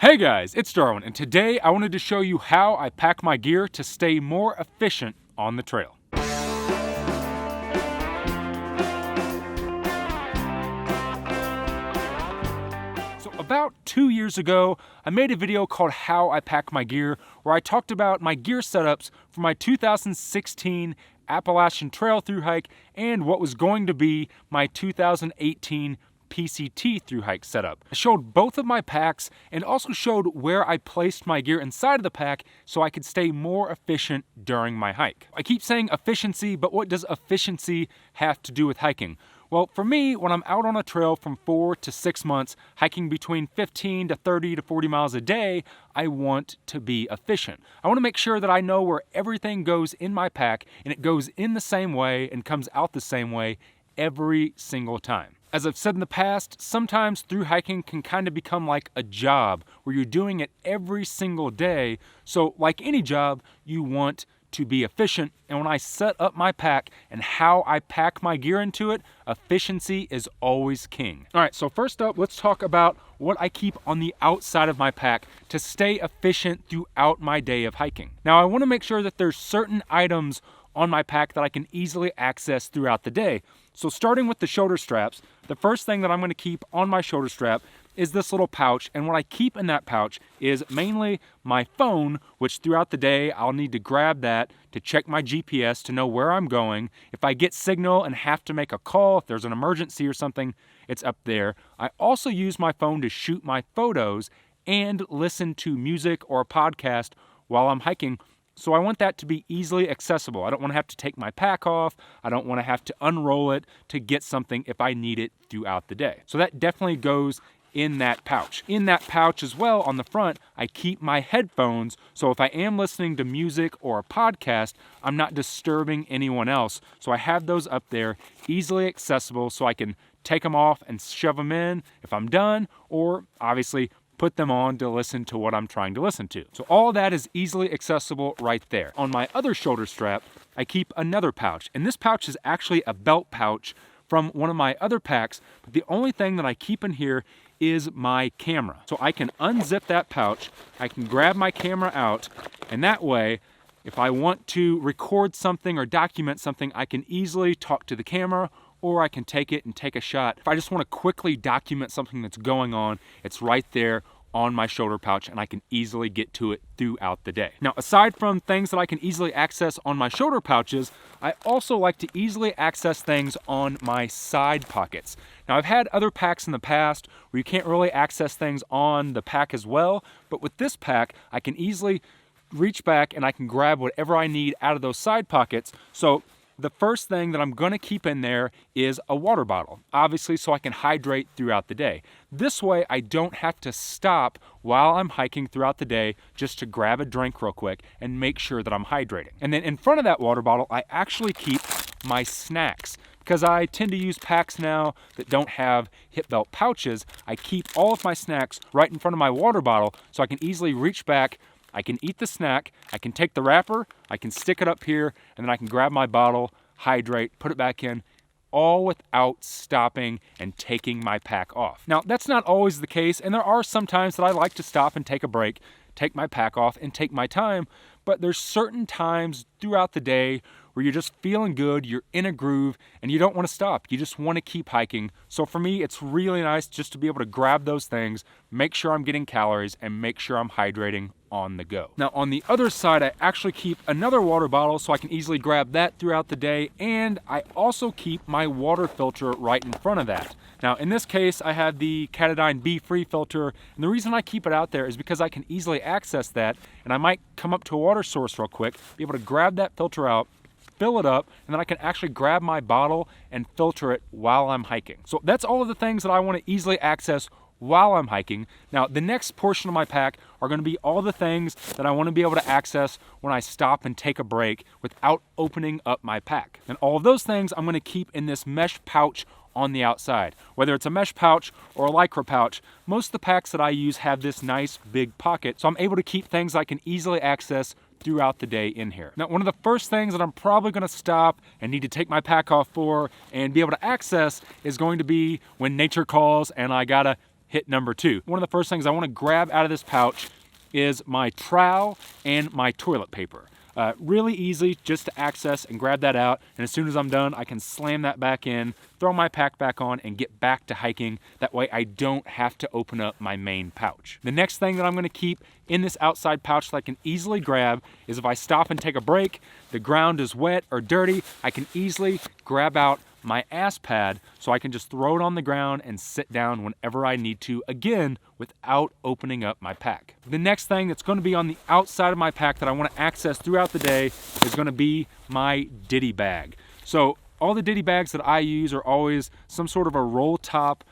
Hey guys, it's Darwin, and today I wanted to show you how I pack my gear to stay more efficient on the trail. So about 2 years ago, I made a video called How I Pack My Gear, where I talked about my gear setups for my 2016 Appalachian Trail thru hike and what was going to be my 2018 PCT thru hike setup. I showed both of my packs and also showed where I placed my gear inside of the pack so I could stay more efficient during my hike. I keep saying efficiency, but what does efficiency have to do with hiking? Well, for me, when I'm out on a trail from 4 to 6 months, hiking between 15 to 30 to 40 miles a day, I want to be efficient. I want to make sure that I know where everything goes in my pack and it goes in the same way and comes out the same way every single time. As I've said in the past, sometimes thru hiking can kind of become like a job where you're doing it every single day. So like any job, you want to be efficient. And when I set up my pack and how I pack my gear into it, efficiency is always king. All right, so first up, let's talk about what I keep on the outside of my pack to stay efficient throughout my day of hiking. Now, I want to make sure that there's certain items on my pack that I can easily access throughout the day. So starting with the shoulder straps, the first thing that I'm going to keep on my shoulder strap is this little pouch, and what I keep in that pouch is mainly my phone, which throughout the day I'll need to grab that to check my GPS to know where I'm going. If I get signal and have to make a call, if there's an emergency or something, it's up there. I also use my phone to shoot my photos and listen to music or a podcast while I'm hiking. So I want that to be easily accessible. I don't want to have to take my pack off. I don't want to have to unroll it to get something if I need it throughout the day. So that definitely goes in that pouch. In that pouch as well, on the front, I keep my headphones, so if I am listening to music or a podcast, I'm not disturbing anyone else. So I have those up there, easily accessible, so I can take them off and shove them in if I'm done, or obviously put them on to listen to what I'm trying to listen to. So all that is easily accessible right there. On my other shoulder strap, I keep another pouch, and this pouch is actually a belt pouch from one of my other packs, but the only thing that I keep in here is my camera. So I can unzip that pouch, I can grab my camera out, and that way, if I want to record something or document something, I can easily talk to the camera, or I can take it and take a shot. If I just want to quickly document something that's going on, it's right there on my shoulder pouch, and I can easily get to it throughout the day. Now, aside from things that I can easily access on my shoulder pouches, I also like to easily access things on my side pockets. Now, I've had other packs in the past where you can't really access things on the pack as well, but with this pack, I can easily reach back and I can grab whatever I need out of those side pockets. So the first thing that I'm gonna keep in there is a water bottle, obviously so I can hydrate throughout the day. This way I don't have to stop while I'm hiking throughout the day just to grab a drink real quick and make sure that I'm hydrating. And then in front of that water bottle, I actually keep my snacks. Because I tend to use packs now that don't have hip belt pouches, I keep all of my snacks right in front of my water bottle so I can easily reach back, I can eat the snack, I can take the wrapper, I can stick it up here, and then I can grab my bottle, hydrate, put it back in, all without stopping and taking my pack off. Now, that's not always the case, and there are some times that I like to stop and take a break, take my pack off, and take my time, but there's certain times throughout the day where you're just feeling good, you're in a groove, and you don't want to stop. You just want to keep hiking. So for me, it's really nice just to be able to grab those things, make sure I'm getting calories, and make sure I'm hydrating on the go. Now, on the other side, I actually keep another water bottle so I can easily grab that throughout the day, and I also keep my water filter right in front of that. Now, in this case, I have the Katadyn B-Free filter, and the reason I keep it out there is because I can easily access that, and I might come up to a water source real quick, be able to grab that filter out, fill it up, and then I can actually grab my bottle and filter it while I'm hiking. So that's all of the things that I want to easily access while I'm hiking. Now, the next portion of my pack are going to be all the things that I want to be able to access when I stop and take a break without opening up my pack. And all of those things I'm going to keep in this mesh pouch on the outside. Whether it's a mesh pouch or a Lycra pouch, most of the packs that I use have this nice big pocket, so I'm able to keep things I can easily access throughout the day in here. Now, one of the first things that I'm probably gonna stop and need to take my pack off for and be able to access is going to be when nature calls and I gotta hit number 2. One of the first things I want to grab out of this pouch is my trowel and my toilet paper. Really easy just to access and grab that out, and as soon as I'm done, I can slam that back in, throw my pack back on, and get back to hiking. That way I don't have to open up my main pouch. The next thing that I'm gonna keep in this outside pouch that I can easily grab is if I stop and take a break, the ground is wet or dirty, I can easily grab out my ass pad so I can just throw it on the ground and sit down whenever I need to, again, without opening up my pack. The next thing that's gonna be on the outside of my pack that I wanna access throughout the day is gonna be my ditty bag. So all the ditty bags that I use are always some sort of a roll top,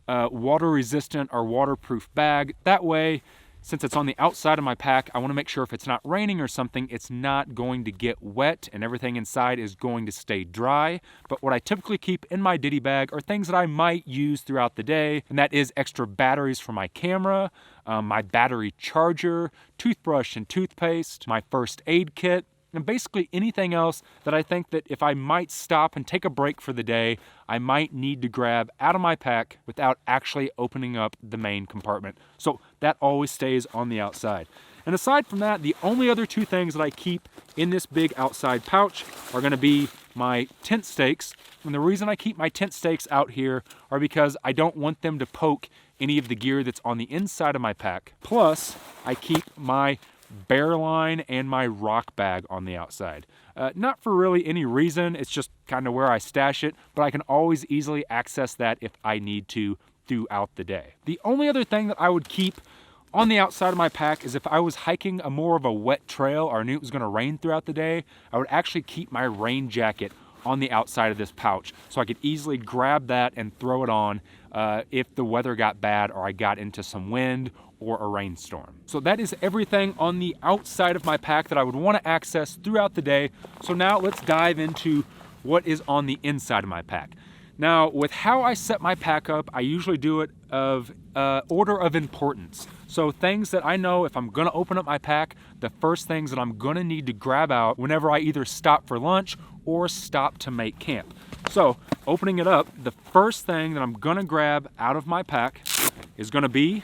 water resistant or waterproof bag. That way, since it's on the outside of my pack, I wanna make sure if it's not raining or something, it's not going to get wet and everything inside is going to stay dry. But what I typically keep in my ditty bag are things that I might use throughout the day, and that is extra batteries for my camera, my battery charger, toothbrush and toothpaste, my first aid kit, and basically anything else that I think that if I might stop and take a break for the day, I might need to grab out of my pack without actually opening up the main compartment. So that always stays on the outside. And aside from that, the only other 2 things that I keep in this big outside pouch are gonna be my tent stakes. And the reason I keep my tent stakes out here are because I don't want them to poke any of the gear that's on the inside of my pack. Plus, I keep my bear line and my rock bag on the outside. Not for really any reason, it's just kind of where I stash it, but I can always easily access that if I need to throughout the day. The only other thing that I would keep on the outside of my pack is if I was hiking a more of a wet trail or I knew it was gonna rain throughout the day, I would actually keep my rain jacket on the outside of this pouch so I could easily grab that and throw it on if the weather got bad or I got into some wind or a rainstorm. So that is everything on the outside of my pack that I would want to access throughout the day. So now let's dive into what is on the inside of my pack. Now, with how I set my pack up, I usually do it of order of importance. So things that I know if I'm gonna open up my pack, the first things that I'm gonna need to grab out whenever I either stop for lunch or stop to make camp. So opening it up, the first thing that I'm gonna grab out of my pack is gonna be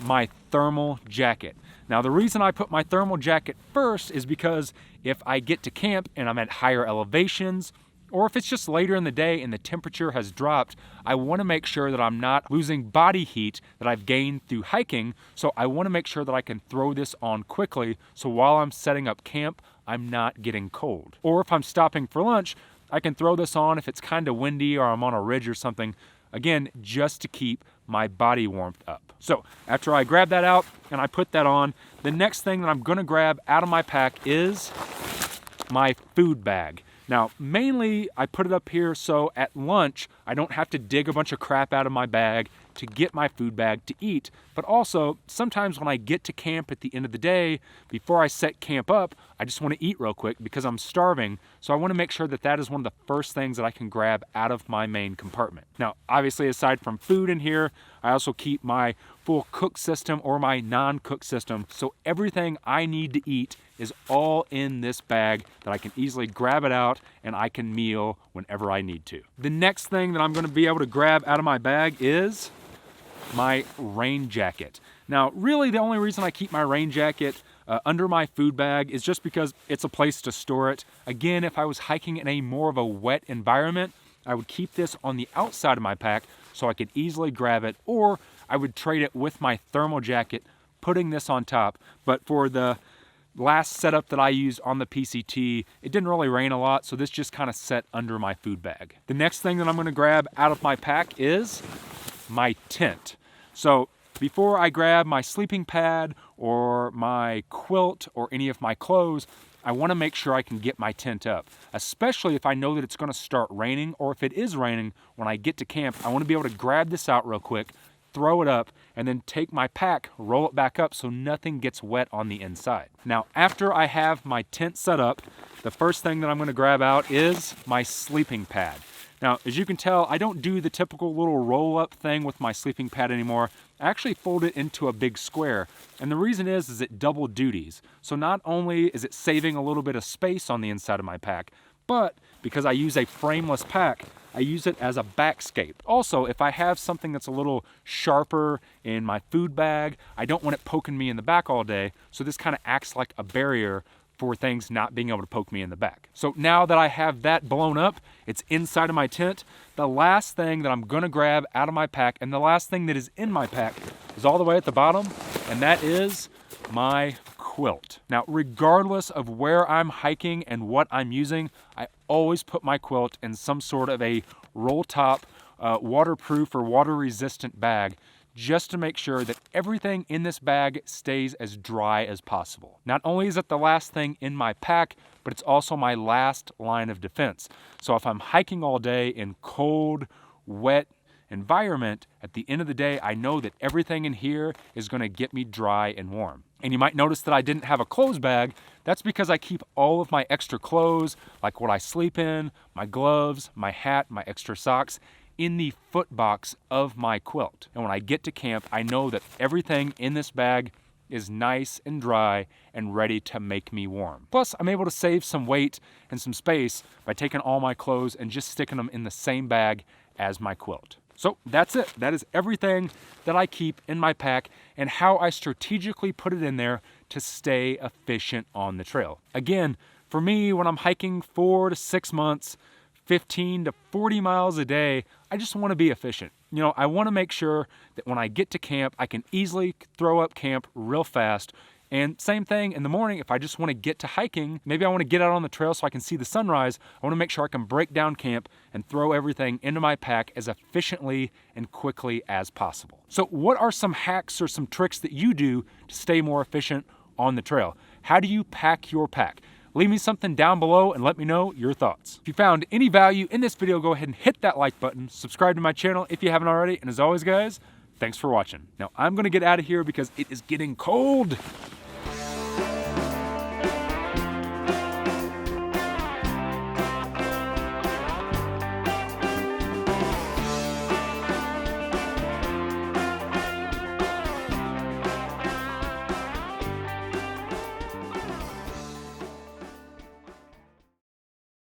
my thermal jacket. Now the reason I put my thermal jacket first is because if I get to camp and I'm at higher elevations, or if it's just later in the day and the temperature has dropped, I want to make sure that I'm not losing body heat that I've gained through hiking. So I want to make sure that I can throw this on quickly so while I'm setting up camp, I'm not getting cold. Or if I'm stopping for lunch, I can throw this on if it's kind of windy or I'm on a ridge or something, again, just to keep my body warmth up. So after I grab that out and I put that on, the next thing that I'm gonna grab out of my pack is my food bag. Now, mainly I put it up here so at lunch, I don't have to dig a bunch of crap out of my bag to get my food bag to eat. But also, sometimes when I get to camp at the end of the day, before I set camp up, I just want to eat real quick because I'm starving. So I want to make sure that that is one of the first things that I can grab out of my main compartment. Now, obviously, aside from food in here, I also keep my full cook system or my non-cook system. So everything I need to eat is all in this bag that I can easily grab it out and I can meal whenever I need to. The next thing that I'm going to be able to grab out of my bag is my rain jacket. Now, really the only reason I keep my rain jacket under my food bag is just because it's a place to store it. Again, if I was hiking in a more of a wet environment, I would keep this on the outside of my pack so I could easily grab it, or I would trade it with my thermal jacket, putting this on top. But for the last setup that I used on the PCT, it didn't really rain a lot, so this just kind of sat under my food bag. The next thing that I'm gonna grab out of my pack is my tent. So before I grab my sleeping pad or my quilt or any of my clothes, I want to make sure I can get my tent up, especially if I know that it's going to start raining, or if it is raining when I get to camp. I want to be able to grab this out real quick, throw it up, and then take my pack, roll it back up so nothing gets wet on the inside. Now, after I have my tent set up, the first thing that I'm going to grab out is my sleeping pad. Now, as you can tell, I don't do the typical little roll-up thing with my sleeping pad anymore. I actually fold it into a big square. And the reason is it double duties. So not only is it saving a little bit of space on the inside of my pack, but because I use a frameless pack, I use it as a backscape. Also, if I have something that's a little sharper in my food bag, I don't want it poking me in the back all day, so this kind of acts like a barrier for things not being able to poke me in the back. So now that I have that blown up, it's inside of my tent, the last thing that I'm gonna grab out of my pack, and the last thing that is in my pack, is all the way at the bottom, and that is my quilt. Now, regardless of where I'm hiking and what I'm using, I always put my quilt in some sort of a roll top, waterproof or water resistant bag, just to make sure that everything in this bag stays as dry as possible. Not only is it the last thing in my pack, but it's also my last line of defense. So if I'm hiking all day in cold, wet environment, at the end of the day, I know that everything in here is gonna get me dry and warm. And you might notice that I didn't have a clothes bag. That's because I keep all of my extra clothes, like what I sleep in, my gloves, my hat, my extra socks, in the foot box of my quilt. And when I get to camp, I know that everything in this bag is nice and dry and ready to make me warm. Plus, I'm able to save some weight and some space by taking all my clothes and just sticking them in the same bag as my quilt. So that's it. That is everything that I keep in my pack and how I strategically put it in there to stay efficient on the trail. Again, for me, when I'm hiking 4 to 6 months, 15 to 40 miles a day, I just want to be efficient. You know, I want to make sure that when I get to camp, I can easily throw up camp real fast. And same thing in the morning, if I just want to get to hiking, maybe I want to get out on the trail so I can see the sunrise, I want to make sure I can break down camp and throw everything into my pack as efficiently and quickly as possible. So what are some hacks or some tricks that you do to stay more efficient on the trail? How do you pack your pack? Leave me something down below and let me know your thoughts. If you found any value in this video, go ahead and hit that like button, subscribe to my channel if you haven't already, and as always guys, thanks for watching. Now I'm gonna get out of here because it is getting cold.